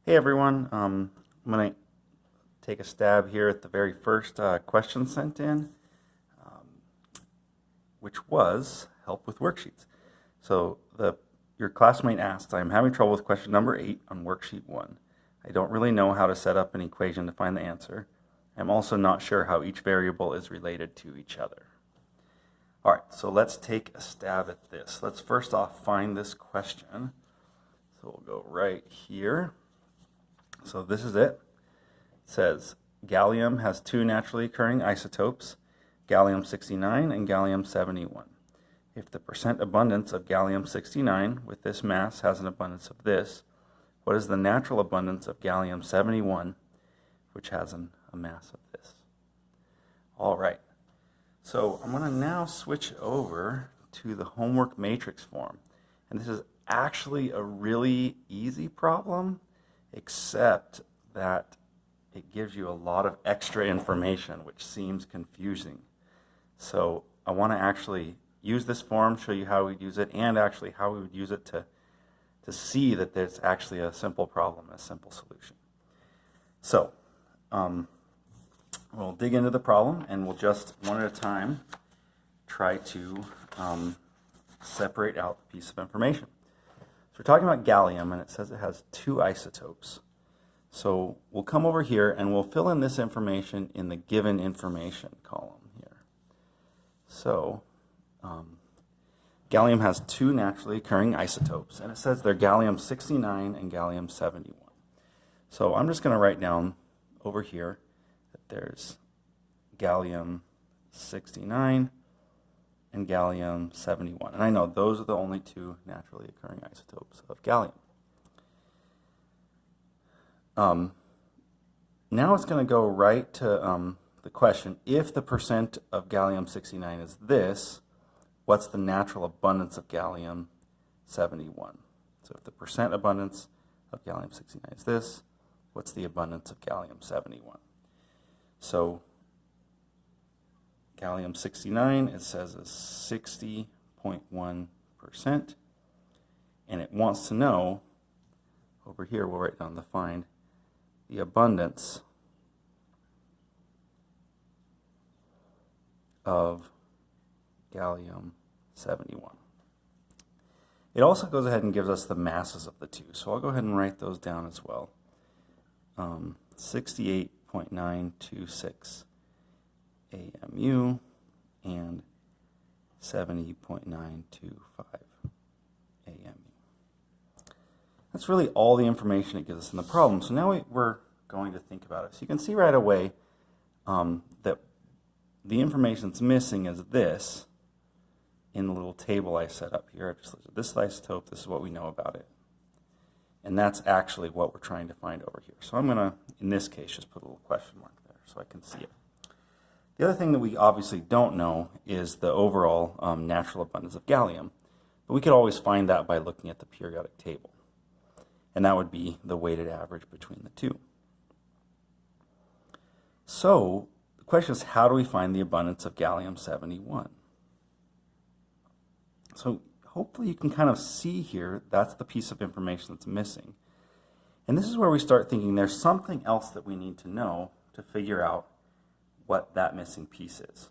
Hey everyone, I'm going to take a stab here at the very first question sent in, which was help with worksheets. So your classmate asked, I'm having trouble with question number 8 on worksheet 1. I don't really know how to set up an equation to find the answer. I'm also not sure how each variable is related to each other. All right, so let's take a stab at this. Let's first off find this question. So we'll go right here. So this is it. It says gallium has two naturally occurring isotopes, gallium-69 and gallium-71. If the percent abundance of gallium-69 with this mass has an abundance of this, what is the natural abundance of gallium-71, which has a mass of this? All right. So I'm going to now switch over to the homework matrix form. And this is actually a really easy problem, except that it gives you a lot of extra information, which seems confusing. So I want to actually use this form, show you how we'd use it, and actually how we would use it to see that there's actually a simple problem, a simple solution. So we'll dig into the problem, and we'll just one at a time try to separate out the piece of information. So we're talking about gallium, and it says it has two isotopes. So we'll come over here and we'll fill in this information in the given information column here. So gallium has two naturally occurring isotopes, and it says they're gallium-69 and gallium-71. So I'm just going to write down over here that there's gallium-69 and gallium-71. And I know those are the only two naturally occurring isotopes of gallium. Now it's going to go right to the question, if the percent of gallium-69 is this, what's the natural abundance of gallium-71? So if the percent abundance of gallium-69 is this, what's the abundance of gallium-71? So gallium-69, it says, is 60.1%, and it wants to know, over here we'll write down the find, the abundance of gallium-71. It also goes ahead and gives us the masses of the two, so I'll go ahead and write those down as well. 68.926 AMU and 70.925 AMU. That's really all the information it gives us in the problem. So now we're going to think about it. So you can see right away that the information that's missing is this in the little table I set up here. I just listed this isotope, this is what we know about it. And that's actually what we're trying to find over here. So I'm going to, in this case, just put a little question mark there so I can see it. The other thing that we obviously don't know is the overall natural abundance of gallium, but we could always find that by looking at the periodic table. And that would be the weighted average between the two. So the question is, how do we find the abundance of gallium-71? So hopefully you can kind of see here, that's the piece of information that's missing. And this is where we start thinking there's something else that we need to know to figure out what that missing piece is.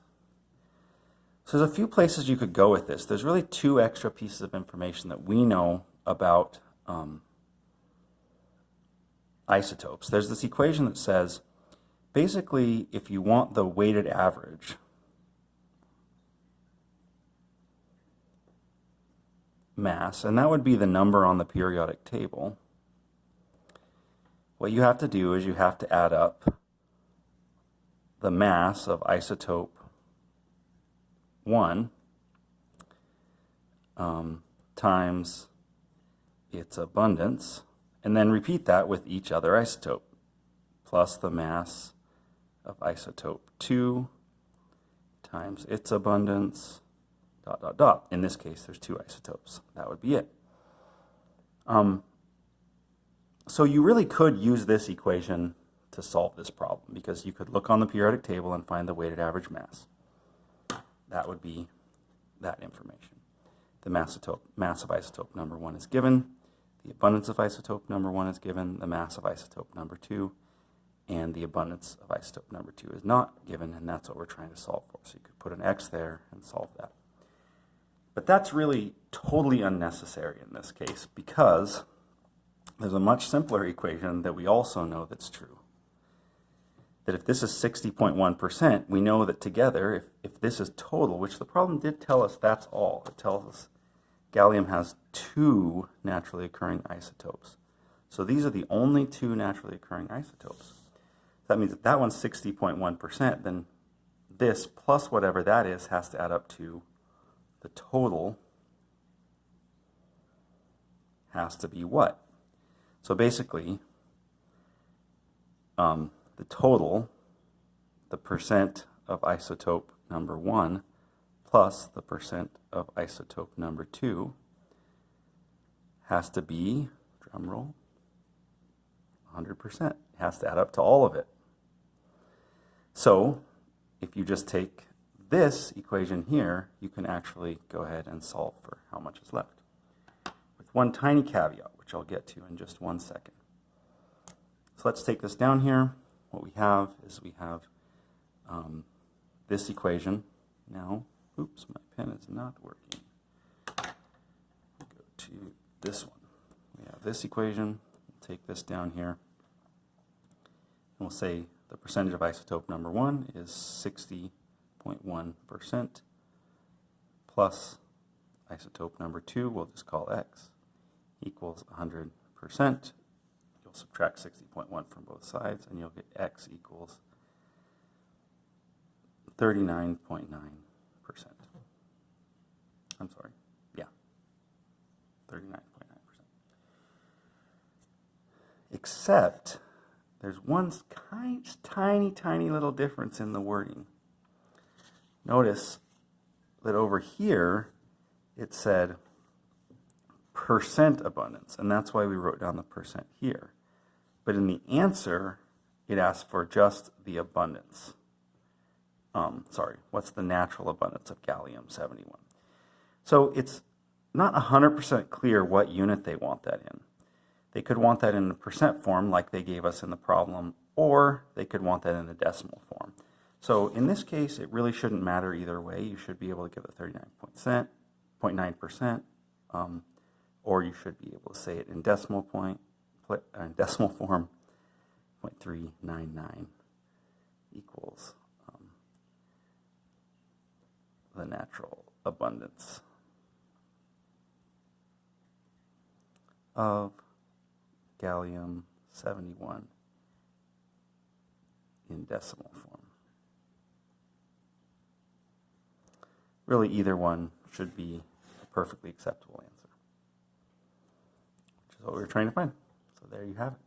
So there's a few places you could go with this. There's really two extra pieces of information that we know about isotopes. There's this equation that says, basically, if you want the weighted average mass, and that would be the number on the periodic table, what you have to do is you have to add up the mass of isotope 1 times its abundance, and then repeat that with each other isotope, plus the mass of isotope 2 times its abundance, ... In this case, there's two isotopes. That would be it. So you really could use this equation to solve this problem, because you could look on the periodic table and find the weighted average mass. That would be that information. The mass of isotope number 1 is given. the abundance of isotope number 1 is given, the mass of isotope number 2, and the abundance of isotope number 2 is not given, and that's what we're trying to solve for. So you could put an X there and solve that. But that's really totally unnecessary in this case because there's a much simpler equation that we also know that's true. That if this is 60.1%, we know that together, if this is total, which the problem did tell us that's all, it tells us gallium has 2 naturally occurring isotopes. So these are the only 2 naturally occurring isotopes. That means if that one's 60.1%, then this plus whatever that is has to add up to the total has to be what? So basically, the total, the percent of isotope number 1 plus the percent of isotope number 2 has to be, drum roll, 100%. It has to add up to all of it. So if you just take this equation here, you can actually go ahead and solve for how much is left. With one tiny caveat, which I'll get to in just one second. So let's take this down here. What we have is we have this equation. Now, oops, my pen is not working. We'll go to this one. We have this equation. We'll take this down here. And we'll say the percentage of isotope number 1 is 60.1% plus isotope number 2, we'll just call X, equals 100%. You'll subtract 60.1 from both sides, and you'll get X equals 39.9%. I'm sorry, yeah, 39.9%. Except there's one tiny little difference in the wording. Notice that over here it said percent abundance, and that's why we wrote down the percent here. But in the answer, it asked for just the abundance. What's the natural abundance of gallium-71? So it's not 100% clear what unit they want that in. They could want that in the percent form like they gave us in the problem, or they could want that in the decimal form. So in this case, it really shouldn't matter either way. You should be able to give it 39.9%, or you should be able to say it in decimal form, 0.399 equals the natural abundance of gallium-71 in decimal form. Really, either one should be a perfectly acceptable answer, which is what we were trying to find. So there you have it.